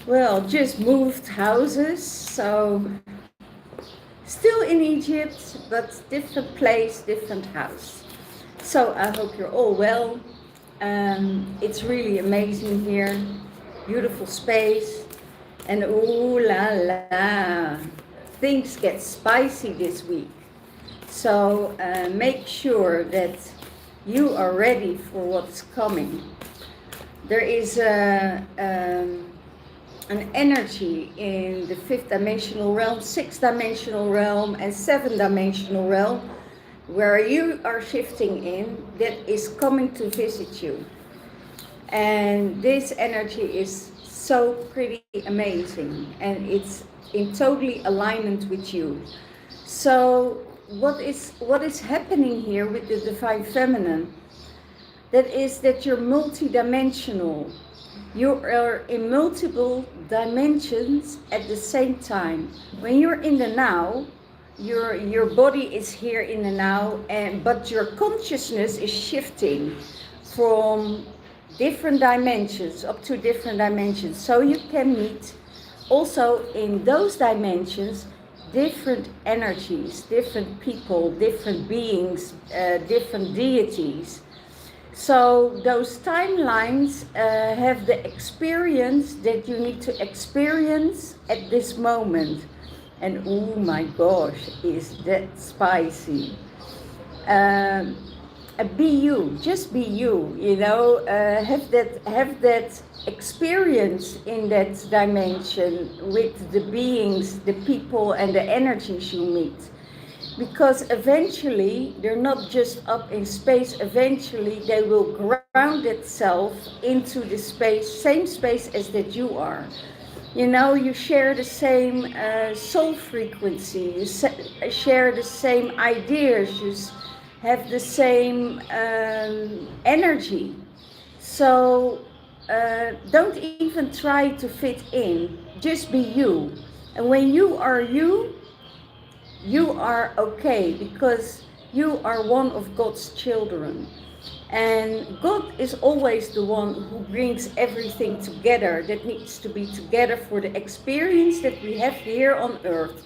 Well, just moved houses, so still in Egypt, but different place, different house. So I hope you're all well. It's really amazing here, beautiful space, and ooh la la, things get spicy this week. So make sure that you are ready for what's coming. There is an energy in the fifth dimensional realm, sixth dimensional realm, and seventh dimensional realm where you are shifting in that is coming to visit you. And this energy is so pretty amazing, and it's in totally alignment with you. So what is happening here with the divine feminine? That is that you're multidimensional. You are in multiple dimensions at the same time. When you're in the now, your body is here in the now, but your consciousness is shifting from different dimensions up to different dimensions. So you can meet also in those dimensions different energies, different people, different beings, different deities. So those timelines have the experience that you need to experience at this moment. And oh my gosh, is that spicy. Be you, just be you, you know, have that experience in that dimension with the beings, the people and the energies you meet. Because eventually, they're not just up in space, eventually they will ground itself into the space, same space as that you are. You know, you share the same soul frequency, you share the same ideas, you have the same energy. So don't even try to fit in, just be you. And when you are you, you are okay, because you are one of God's children. And God is always the one who brings everything together that needs to be together for the experience that we have here on earth.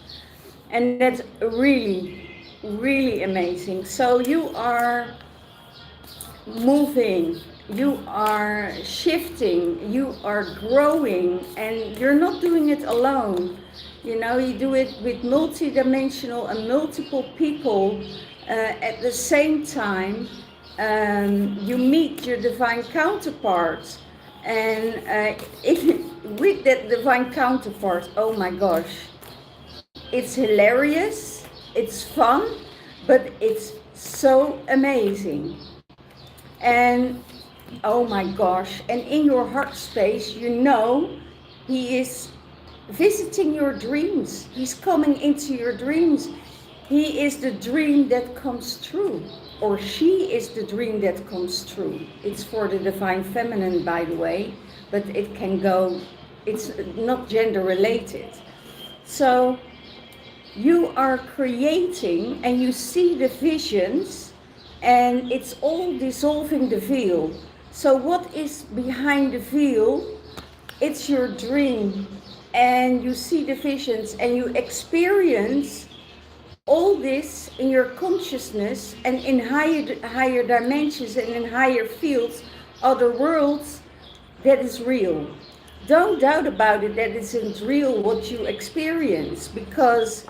And that's really, really amazing. So you are moving, you are shifting, you are growing, and you're not doing it alone. You know, you do it with multidimensional and multiple people at the same time. You meet your divine counterparts, and with that divine counterpart, oh my gosh, it's hilarious, it's fun, but it's so amazing. And oh my gosh, and in your heart space, you know, he is visiting your dreams. He's coming into your dreams. He is the dream that comes true, or she is the dream that comes true. It's for the divine feminine, by the way, but it can go, it's not gender related. So you are creating and you see the visions, and it's all dissolving the veil. So what is behind the veil? It's your dream. And you see the visions and you experience all this in your consciousness, and in higher dimensions and in higher fields, other worlds, that is real. Don't doubt about it that isn't real what you experience, because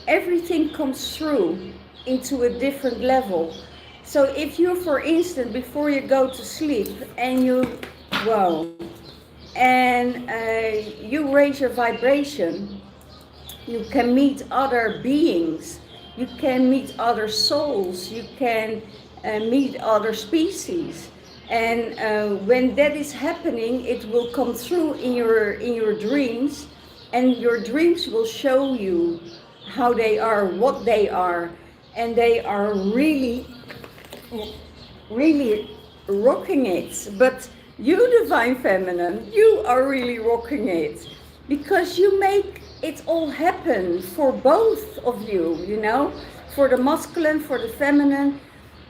everything comes through into a different level. So if you, for instance, before you go to sleep and you, wow, and you raise your vibration, you can meet other beings, you can meet other souls, you can meet other species. And when that is happening, it will come through in your dreams, and your dreams will show you how they are, what they are, and they are really, really rocking it. But you, divine feminine, you are really rocking it, because you make it all happen for both of you, you know, for the masculine, for the feminine.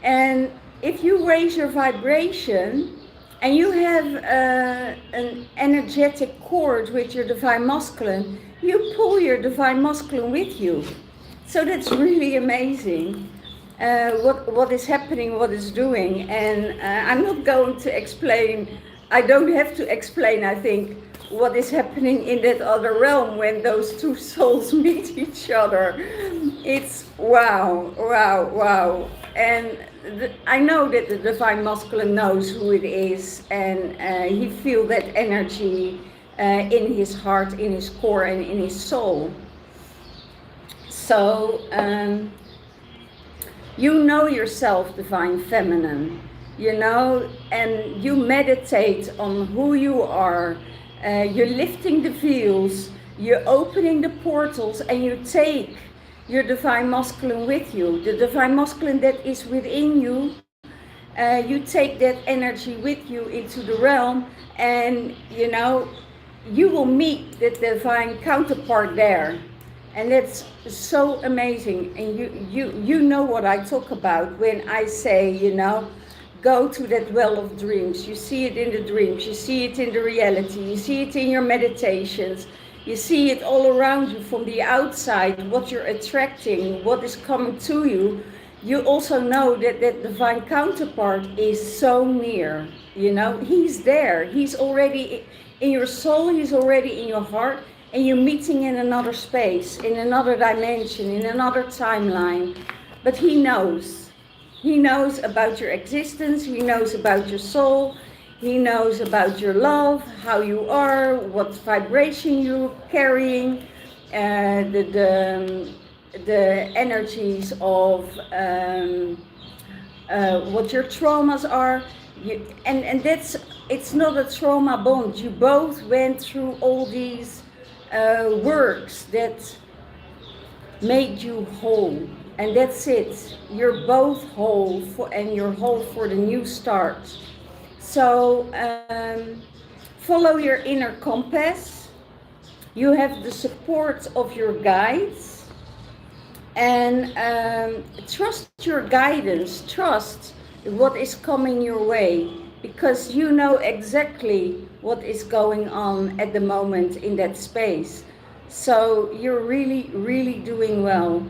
And if you raise your vibration, and you have an energetic cord with your divine masculine, you pull your divine masculine with you. So that's really amazing. What is happening, what is doing, and I'm not going to explain. I don't have to explain, I think, what is happening in that other realm when those two souls meet each other. It's wow, wow, wow. And I know that the divine masculine knows who it is, and he feels that energy in his heart, in his core, and in his soul. So you know yourself, divine feminine, you know, and you meditate on who you are. You're lifting the veils, you're opening the portals, and you take your divine masculine with you. The divine masculine that is within you, you take that energy with you into the realm, and you know, you will meet the divine counterpart there. And that's so amazing. And you know what I talk about when I say, you know, go to that well of dreams. You see it in the dreams, you see it in the reality, you see it in your meditations, you see it all around you from the outside, what you're attracting, what is coming to you. You also know that that divine counterpart is so near, you know, he's there, he's already in your soul, he's already in your heart, and you're meeting in another space, in another dimension, in another timeline. But he knows. He knows about your existence, he knows about your soul, he knows about your love, how you are, what vibration you're carrying, the energies of what your traumas are. And that's, it's not a trauma bond. You both went through all these works that made you whole, and that's it. You're both whole, and you're whole for the new start. So follow your inner compass. You have the support of your guides, and trust your guidance, trust what is coming your way, because you know exactly what is going on at the moment in that space. So you're really, really doing well.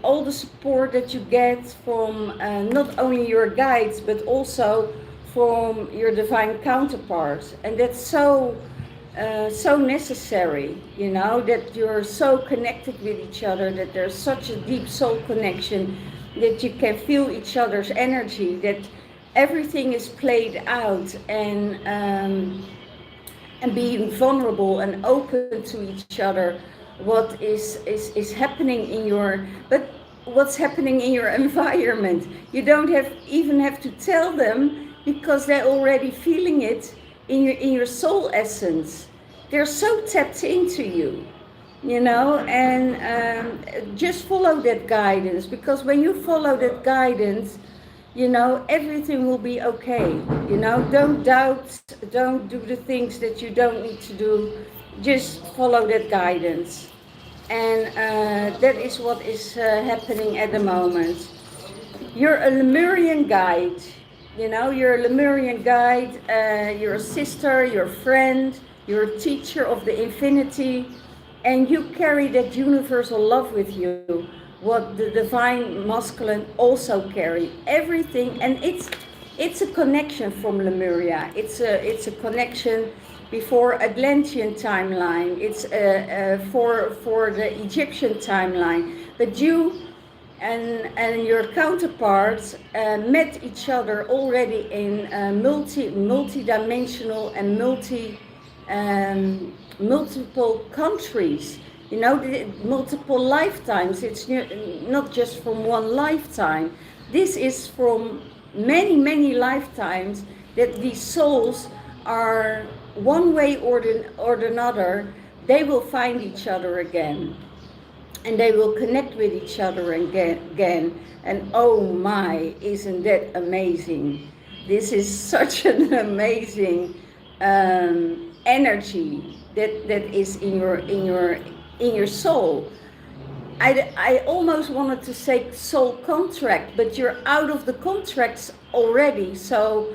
All the support that you get from not only your guides, but also from your divine counterparts. And that's so necessary, you know, that you're so connected with each other, that there's such a deep soul connection, that you can feel each other's energy, that everything is played out, and being vulnerable and open to each other. What is happening in your, but what's happening in your environment, you don't even have to tell them, because they're already feeling it in your soul essence. They're so tapped into you, you know, and just follow that guidance, because when you follow that guidance, you know, everything will be okay. You know, don't doubt, don't do the things that you don't need to do. Just follow that guidance. And that is what is happening at the moment. You're a Lemurian guide. You know, you're a Lemurian guide. You're a sister, you're a friend, you're a teacher of the infinity. And you carry that universal love with you, what the divine masculine also carry. Everything, and it's a connection from Lemuria. It's a connection before Atlantean timeline. It's for the Egyptian timeline. But you and your counterparts met each other already in multi-dimensional and multiple countries. You know, multiple lifetimes. It's not just from one lifetime. This is from many, many lifetimes that these souls are one way or another, they will find each other again. And they will connect with each other again. And oh my, isn't that amazing? This is such an amazing energy that is in your soul. I almost wanted to say soul contract, but you're out of the contracts already. So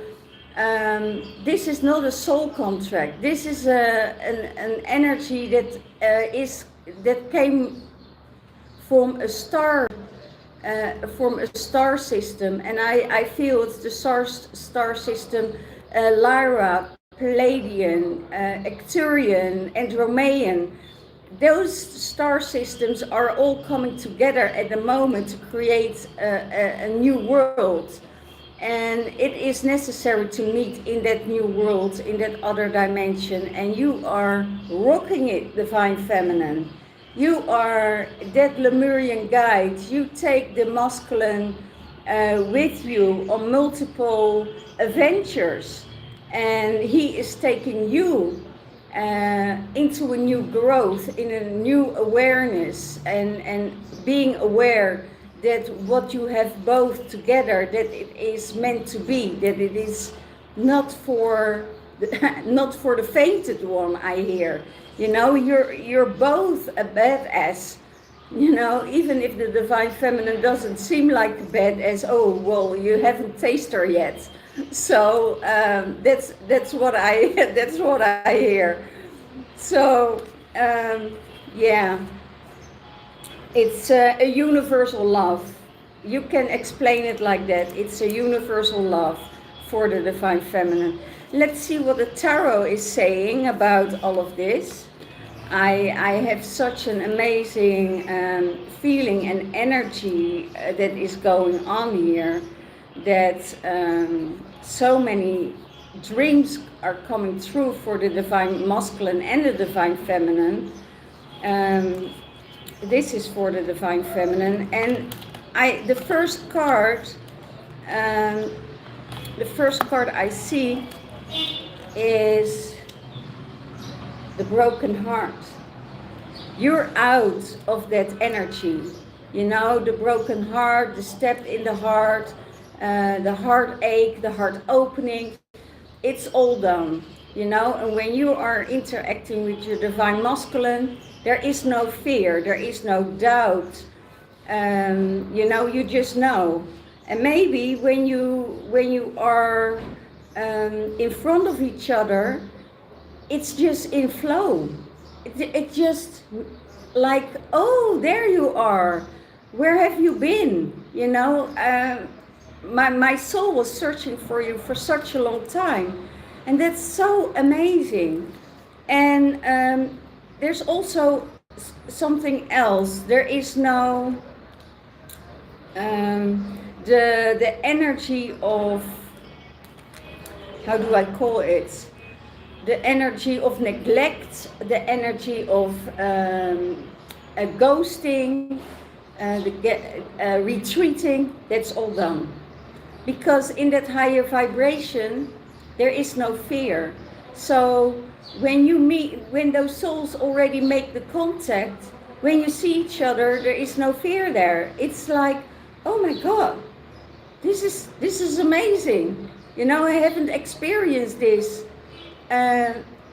this is not a soul contract. This is an energy that came from a star system, and I feel it's the star system, Lyra, Palladian, Arcturian, Andromean. Those star systems are all coming together at the moment to create a new world. And it is necessary to meet in that new world, in that other dimension. And you are rocking it, Divine Feminine. You are that Lemurian guide. You take the masculine with you on multiple adventures. And he is taking you into a new growth, in a new awareness, and being aware that what you have both together, that it is meant to be, that it is not for the fainted one, I hear. You know, you're both a badass. You know, even if the Divine Feminine doesn't seem like a badass, oh well, you haven't tasted her yet. So that's what I that's what I hear. So yeah. It's a universal love. You can explain it like that. It's a universal love for the Divine Feminine. Let's see what the Tarot is saying about all of this. I have such an amazing feeling and energy that is going on here, that so many dreams are coming true for the Divine Masculine and the Divine Feminine. This is for the Divine Feminine, and the first card I see is the broken heart. You're out of that energy, you know, the broken heart, the step in the heart, the heartache, the heart opening. It's all done, you know. And when you are interacting with your Divine Masculine, there is no fear, there is no doubt. You know, you just know. And maybe when you are in front of each other, it's just in flow. It just like, oh, there you are. Where have you been? You know, my soul was searching for you for such a long time, and that's so amazing. And there's also something else. There is no the energy of, how do I call it? The energy of neglect, the energy of ghosting, retreating. That's all done, because in that higher vibration there is no fear. So when you meet, when those souls already make the contact, when you see each other, there is no fear there. It's like, oh my God, this is amazing. You know, I haven't experienced this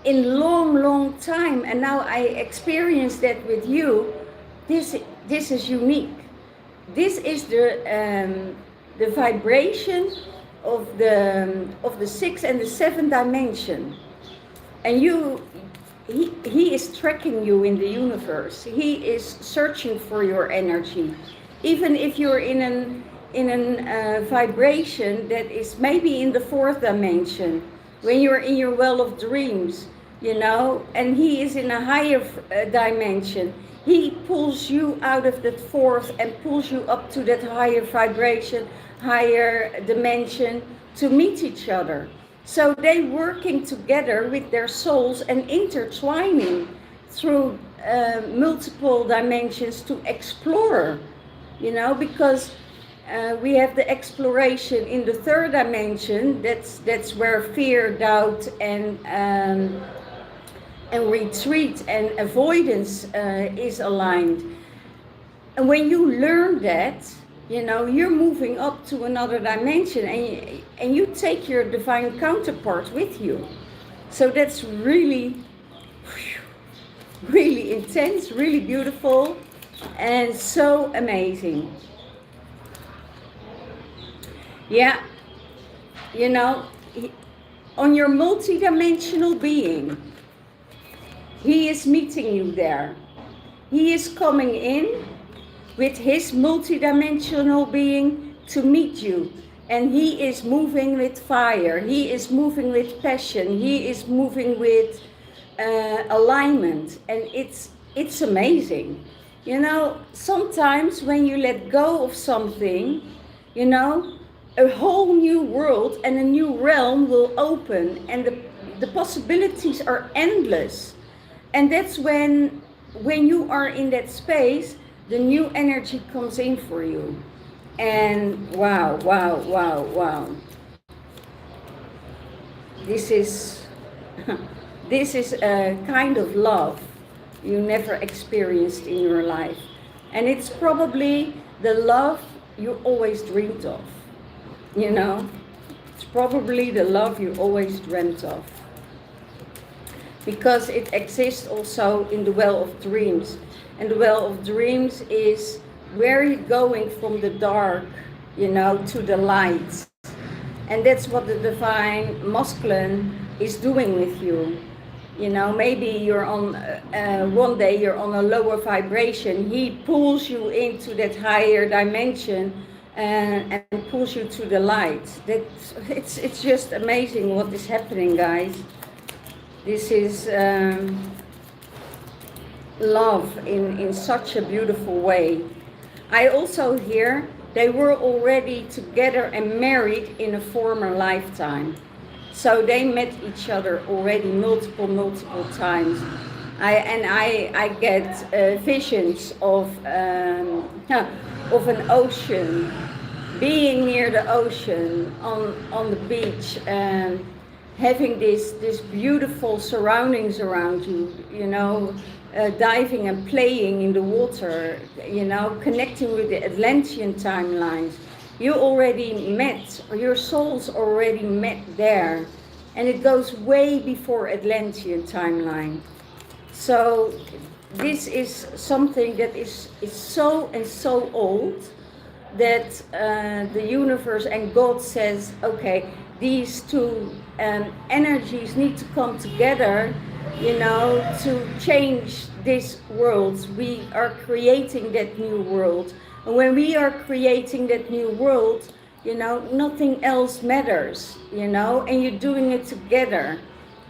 in long time, and now I experience that with you. This is unique. This is the vibration of the 6th and the 7th dimension. And he is tracking you in the universe. He is searching for your energy. Even if you're in a vibration that is maybe in the 4th dimension, when you're in your well of dreams, you know, and he is in a higher dimension, he pulls you out of that 4th and pulls you up to that higher vibration, higher dimension, to meet each other. So they working together with their souls and intertwining through multiple dimensions to explore, you know, because we have the exploration in the 3rd dimension. That's where fear, doubt, and retreat and avoidance is aligned. And when you learn that, you know, you're moving up to another dimension, and you take your divine counterpart with you. So that's really, really intense, really beautiful, and so amazing. Yeah, you know, on your multidimensional being. He is meeting you there. He is coming in with his multidimensional being to meet you. And he is moving with fire. He is moving with passion. He is moving with alignment. And it's amazing. You know, sometimes when you let go of something, you know, a whole new world and a new realm will open, and the possibilities are endless. And that's when you are in that space, the new energy comes in for you. And wow, wow, wow, wow. This is this is a kind of love you never experienced in your life. And it's probably the love you always dreamed of. You know, it's probably the love you always dreamt of. Because it exists also in the well of dreams. And the well of dreams is where you're going from the dark, you know, to the light. And that's what the divine masculine is doing with you. You know, maybe you're on, one day you're on a lower vibration. He pulls you into that higher dimension and pulls you to the light. It's just amazing what is happening, guys. This is love in such a beautiful way. I also hear they were already together and married in a former lifetime. So they met each other already multiple times. I get visions of an ocean, being near the ocean, on the beach, having this beautiful surroundings around you, you know, diving and playing in the water, you know, connecting with the Atlantean timelines. You already met, or your souls already met there, and it goes way before Atlantean timeline. So this is something that is so and so old that the universe and God says, okay, these two energies need to come together, you know, to change this world. We are creating that new world. And when we are creating that new world, you know, nothing else matters, you know, and you're doing it together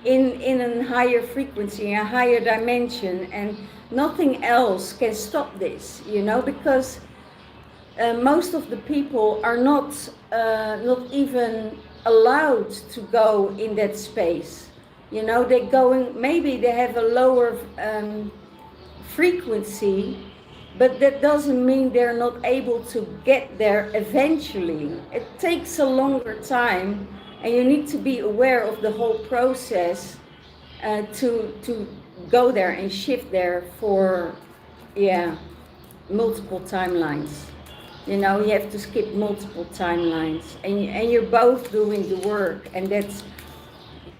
in a higher frequency, a higher dimension, and nothing else can stop this, you know, because most of the people are not even allowed to go in that space. You know, they're going, maybe they have a lower frequency, but that doesn't mean they're not able to get there eventually. It takes a longer time, and you need to be aware of the whole process to go there and shift there for, yeah, multiple timelines. You know, you have to skip multiple timelines, and you're both doing the work, and that's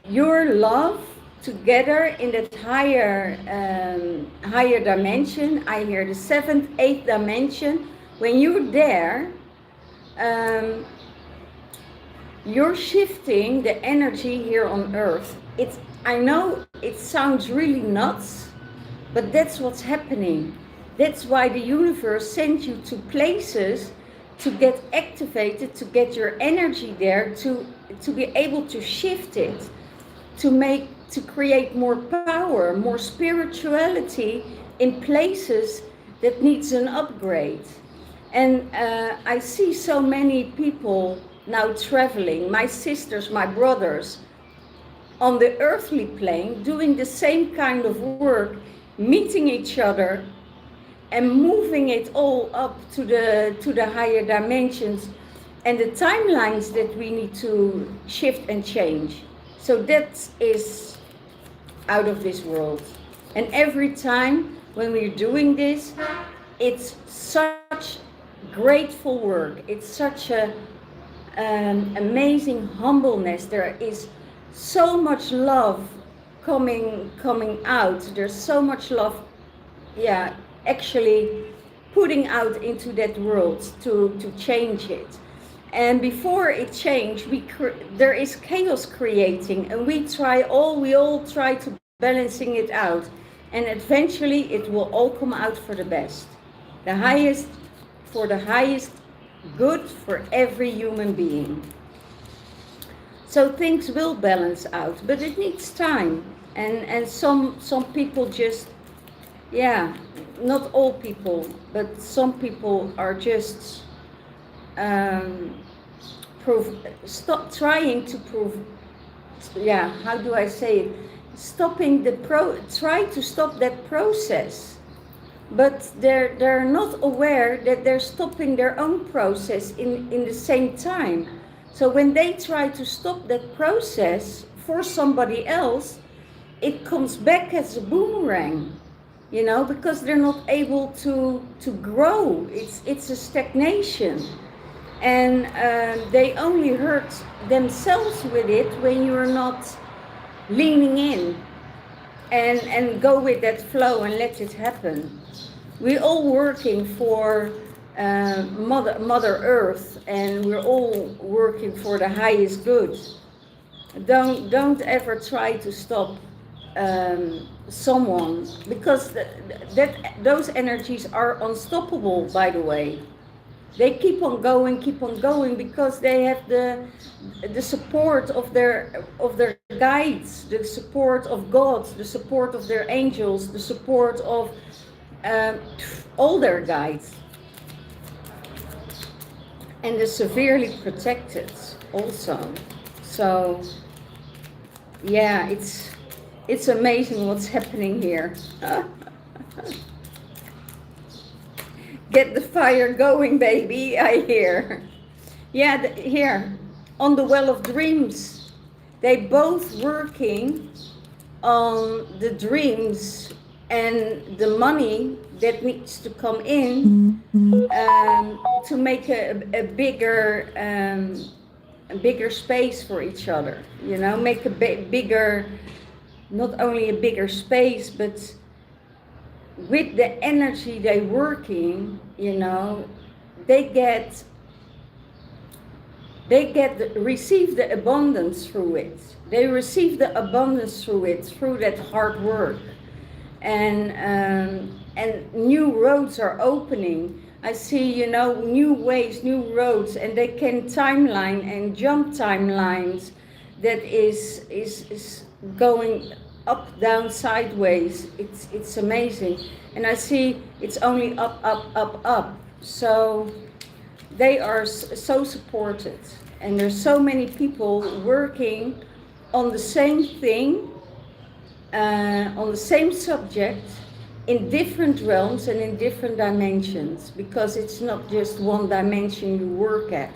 your love together in that higher dimension. I hear the 7th, 8th dimension. When you're there, you're shifting the energy here on Earth. I know it sounds really nuts, but that's what's happening. That's why the universe sent you to places to get activated, to get your energy there, to be able to shift it, to create more power, more spirituality in places that needs an upgrade. And I see so many people now traveling, my sisters, my brothers, on the earthly plane, doing the same kind of work, meeting each other, and moving it all up to the higher dimensions and the timelines that we need to shift and change. So that is out of this world. And every time when we're doing this, it's such grateful work. It's such a amazing humbleness. There is so much love coming out. There's so much love, yeah, actually putting out into that world to change it. And before it changed, there is chaos creating, and we all try to balancing it out, and eventually it will all come out for the best, for the highest good for every human being. So things will balance out, but it needs time, and some people just, yeah, not all people, but some people are just stop trying to prove, yeah, how do I say it, try to stop that process, but they're not aware that they're stopping their own process in the same time. So when they try to stop that process for somebody else, it comes back as a boomerang, you know, because they're not able to grow. It's a stagnation, and they only hurt themselves with it when you're not leaning in and go with that flow and let it happen. We're all working for Mother Earth, and we're all working for the highest good. Don't ever try to stop someone, because those energies are unstoppable, by the way. They keep on going because they have the support of their guides, the support of God, the support of their angels, the support of all their guides. And they're severely protected also. So yeah, it's amazing what's happening here. Get the fire going, baby, I hear. Yeah, here, on the Well of Dreams, they both working on the dreams and the money that needs to come in to make a bigger space for each other. You know, make a bigger, not only a bigger space, but with the energy they working, you know, they receive the abundance through it. They receive the abundance through it, through that hard work, and new roads are opening. I see, you know, new ways, new roads, and they can timeline and jump timelines that is going up, down, sideways. It's amazing. And I see it's only up, up, up, up. So they are so supported. And there's so many people working on the same thing, on the same subject, in different realms and in different dimensions, because it's not just one dimension you work at.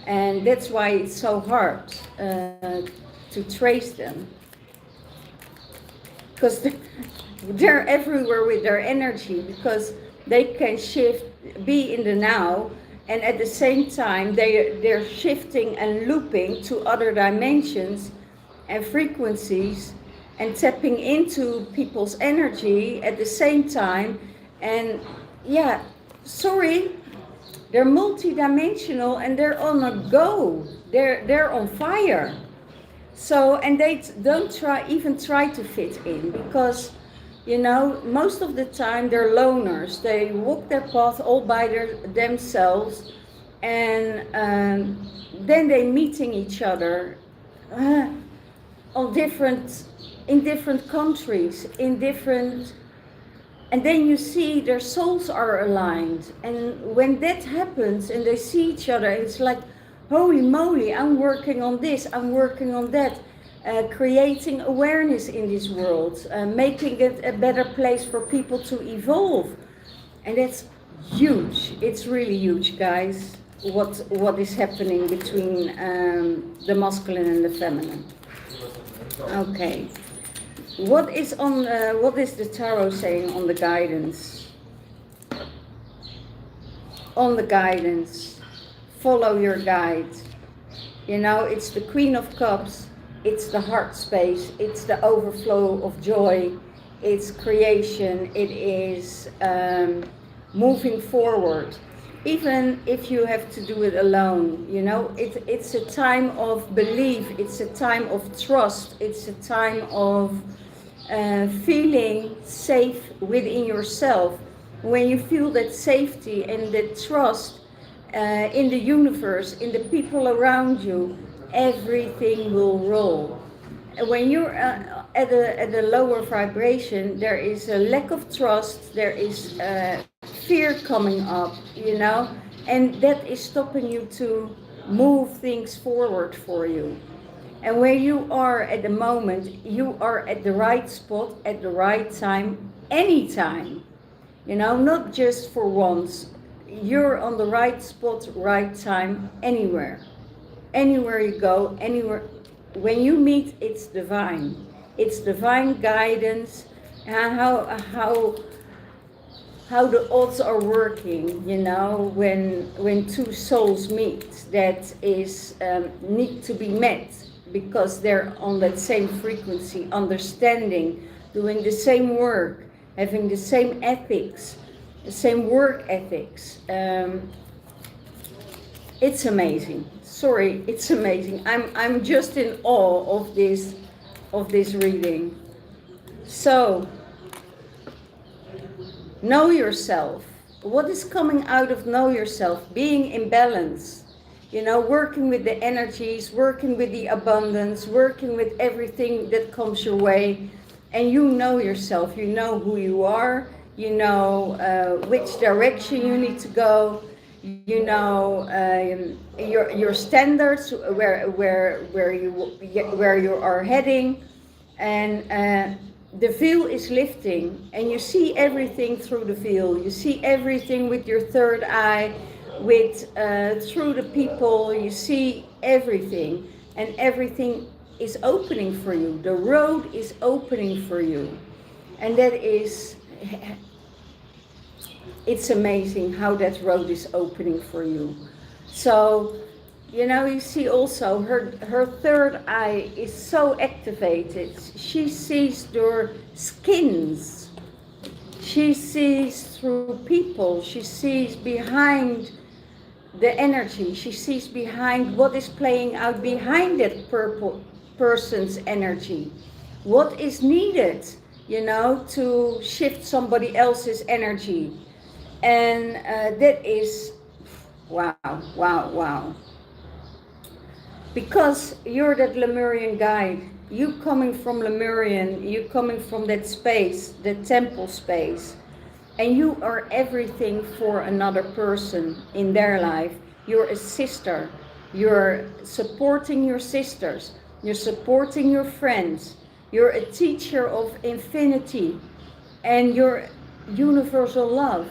And that's why it's so hard to trace them. Because they're everywhere with their energy, because they can shift, be in the now, and at the same time they're shifting and looping to other dimensions and frequencies and tapping into people's energy at the same time. And yeah, sorry, they're multidimensional and they're on a go. They're on fire. So, and they don't even try to fit in, because, you know, most of the time they're loners. They walk their path all by themselves, and then they're meeting each other in different countries, and then you see their souls are aligned. And when that happens and they see each other, it's like, holy moly, I'm working on this, I'm working on that, creating awareness in this world, making it a better place for people to evolve. And that's huge. It's really huge, guys, what is happening between the masculine and the feminine. Okay. What is the tarot saying on the guidance? On the guidance, follow your guide. You know, it's the Queen of Cups, it's the heart space, it's the overflow of joy, it's creation, it is moving forward. even if you have to do it alone. You know, it's a time of belief, it's a time of trust, it's a time of feeling safe within yourself. When you feel that safety and that trust in the universe, in the people around you, everything will roll. When you're at a lower vibration, there is a lack of trust, there is fear coming up, you know, and that is stopping you to move things forward for you. And where you are at the moment, you are at the right spot, at the right time, anytime. You know, not just for once. You're on the right spot, right time, anywhere. Anywhere you go, anywhere. When you meet, it's divine. It's divine guidance. And how the odds are working, you know, when two souls meet that is need to be met because they're on that same frequency, understanding, doing the same work, having the same ethics, the same work ethics. It's amazing. Sorry, it's amazing. I'm just in awe of this reading. So, know yourself. What is coming out of know yourself? Being in balance. You know, working with the energies, working with the abundance, working with everything that comes your way. And you know yourself. You know who you are. You know which direction you need to go. You know your standards, where you are heading, and the veil is lifting, and you see everything through the veil. You see everything with your third eye, with through the people. You see everything, and everything is opening for you. The road is opening for you, and that is. It's amazing how that road is opening for you. So, you know, you see also her third eye is so activated. She sees their skins. She sees through people. She sees behind the energy. She sees behind what is playing out behind that purple person's energy. What is needed, you know, to shift somebody else's energy. And that is, wow, wow, wow. Because you're that Lemurian guide, you coming from Lemurian, you coming from that space, that temple space, and you are everything for another person in their life. You're a sister, you're supporting your sisters, you're supporting your friends, you're a teacher of infinity, and you're universal love.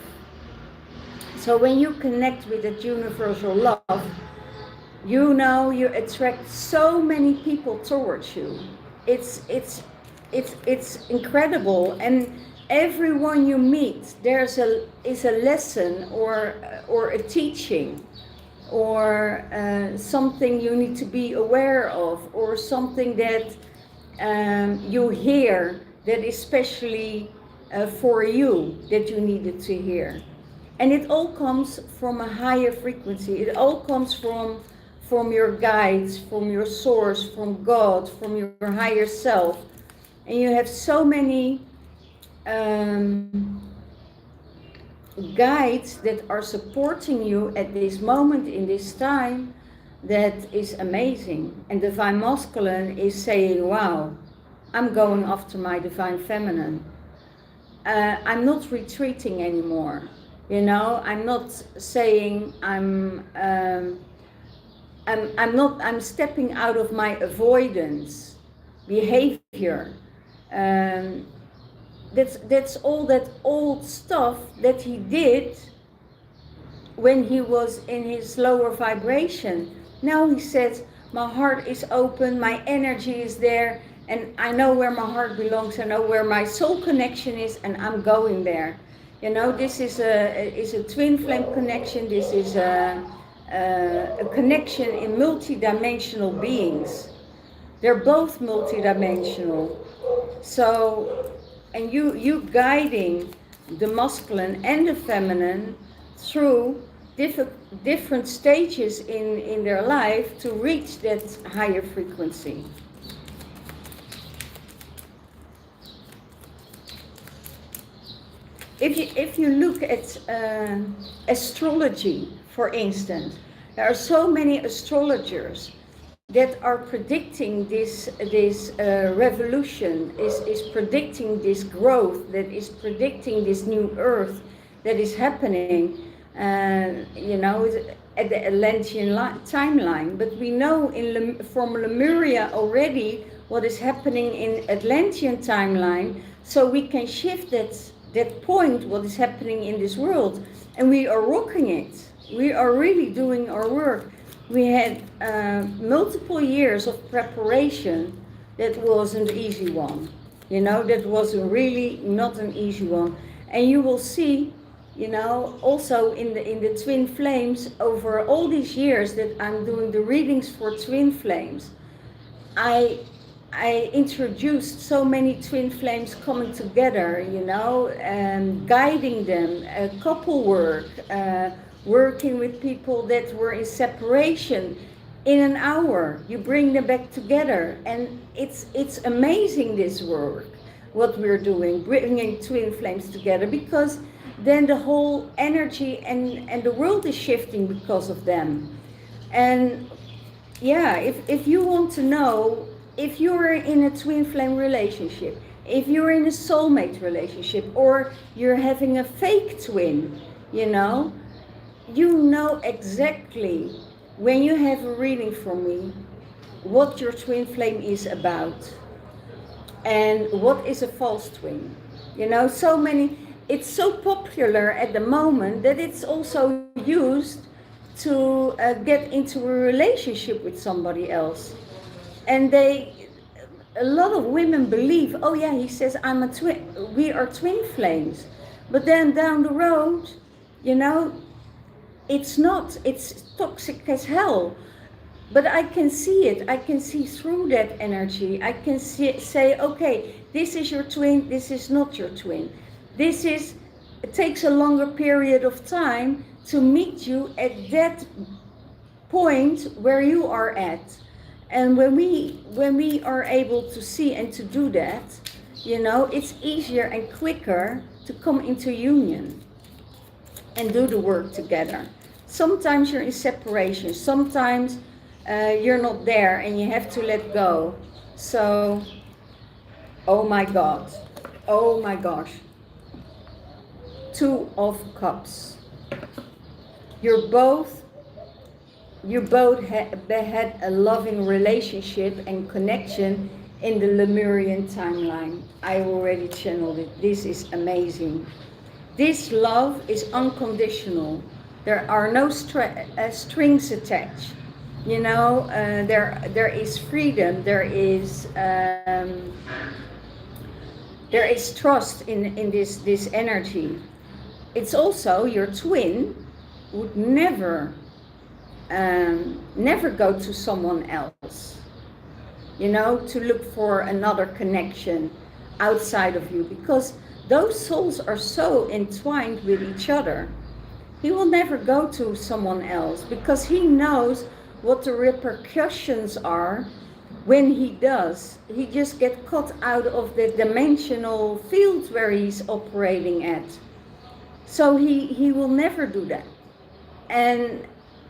So when you connect with that universal love, you know you attract so many people towards you. It's incredible, and everyone you meet, is a lesson or a teaching, or something you need to be aware of, or something that you hear that is specially for you, that you needed to hear. And it all comes from a higher frequency. It all comes from your guides, from your source, from God, from your higher self. And you have so many guides that are supporting you at this moment, in this time, that is amazing. And Divine Masculine is saying, wow, I'm going after my Divine Feminine. I'm not retreating anymore. You know, I'm not saying I'm stepping out of my avoidance behavior. That's all that old stuff that he did when he was in his lower vibration. Now he says, my heart is open, my energy is there, and I know where my heart belongs, I know where my soul connection is, and I'm going there. You know, this is a twin flame connection. This is a connection in multidimensional beings. They're both multidimensional. So, and you guiding the masculine and the feminine through different stages in their life to reach that higher frequency. If you look at astrology, for instance, there are so many astrologers that are predicting this revolution, is predicting this growth, that is predicting this new earth that is happening, you know, at the Atlantean timeline. But we know from Lemuria already what is happening in Atlantean timeline, so we can shift that point, what is happening in this world, and we are rocking it. We are really doing our work. We had multiple years of preparation. That was an easy one. You know, that was really not an easy one. And you will see, you know, also in the twin flames, over all these years that I'm doing the readings for twin flames, I introduced so many twin flames coming together, you know, and guiding them, couple work, working with people that were in separation. In an hour, you bring them back together, and it's amazing, this work, what we're doing, bringing twin flames together, because then the whole energy and the world is shifting because of them. And yeah, if you want to know, if you're in a twin flame relationship, if you're in a soulmate relationship, or you're having a fake twin, you know exactly, when you have a reading from me, what your twin flame is about and what is a false twin. You know, it's so popular at the moment that it's also used to get into a relationship with somebody else. And a lot of women believe, oh yeah, he says I'm a twin, we are twin flames. But then down the road, you know, it's not, it's toxic as hell. But I can see it, I can see through that energy. I can say, okay, this is your twin, this is not your twin. It takes a longer period of time to meet you at that point where you are at. And when we are able to see and to do that, you know, it's easier and quicker to come into union and do the work together. Sometimes you're in separation, sometimes you're not there and you have to let go. So, oh my God, oh my gosh. 2 of Cups. You both had a loving relationship and connection in the Lemurian timeline. I already channeled it. This is amazing. This love is unconditional. There are no strings attached. You know, there is freedom. There is trust in this energy. It's also your twin would never go to someone else, you know, to look for another connection outside of you, because those souls are so entwined with each other. He will never go to someone else because he knows what the repercussions are when he does. He just gets caught out of the dimensional field where he's operating at. So he will never do that. And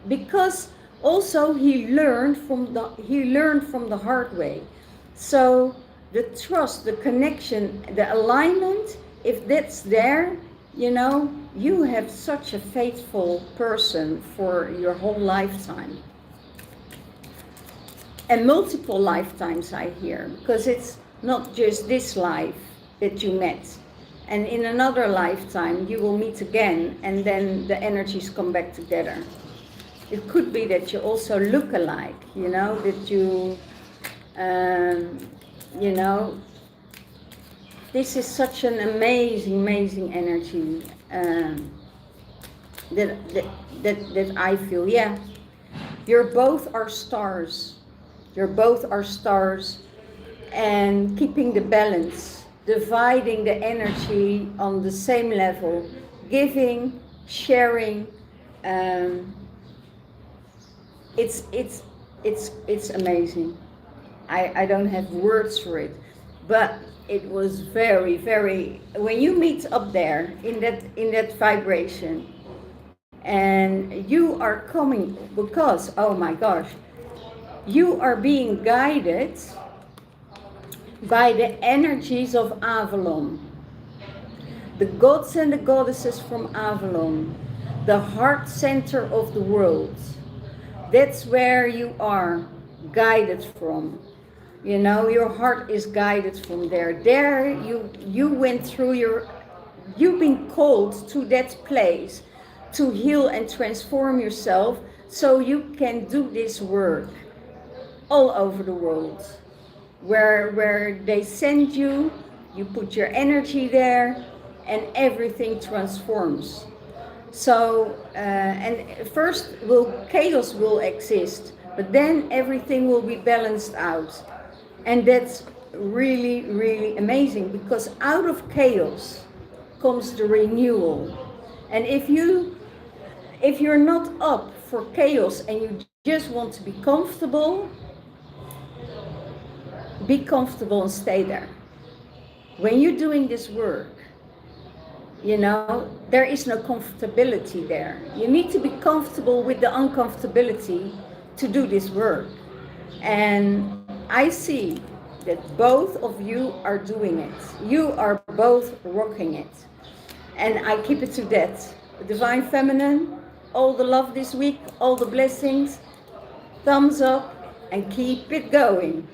because also he learned from the hard way. So the trust, the connection, the alignment, if that's there, you know, you have such a faithful person for your whole lifetime. And multiple lifetimes, I hear, because it's not just this life that you met. And in another lifetime, you will meet again, and then the energies come back together. It could be that you also look alike, you know, that you, you know, this is such an amazing energy that I feel. Yeah, you're both are stars. You're both are stars, and keeping the balance, dividing the energy on the same level, giving, sharing, um, it's it's it's amazing. I don't have words for it, but it was very, very, when you meet up there in that vibration, and you are coming, because oh my gosh, you are being guided by the energies of Avalon, the gods and the goddesses from Avalon, the heart center of the world. That's where you are guided from. You know, your heart is guided from there. There you went through you've been called to that place to heal and transform yourself so you can do this work all over the world. Where they send you, you put your energy there, and everything transforms. So, and first chaos will exist, but then everything will be balanced out. And that's really, really amazing, because out of chaos comes the renewal. And if you're not up for chaos and you just want to be comfortable and stay there. When you're doing this work, you know, there is no comfortability there. You need to be comfortable with the uncomfortability to do this work. And I see that both of you are doing it. You are both rocking it. And I keep it to that. Divine Feminine, all the love this week, all the blessings, thumbs up, and keep it going.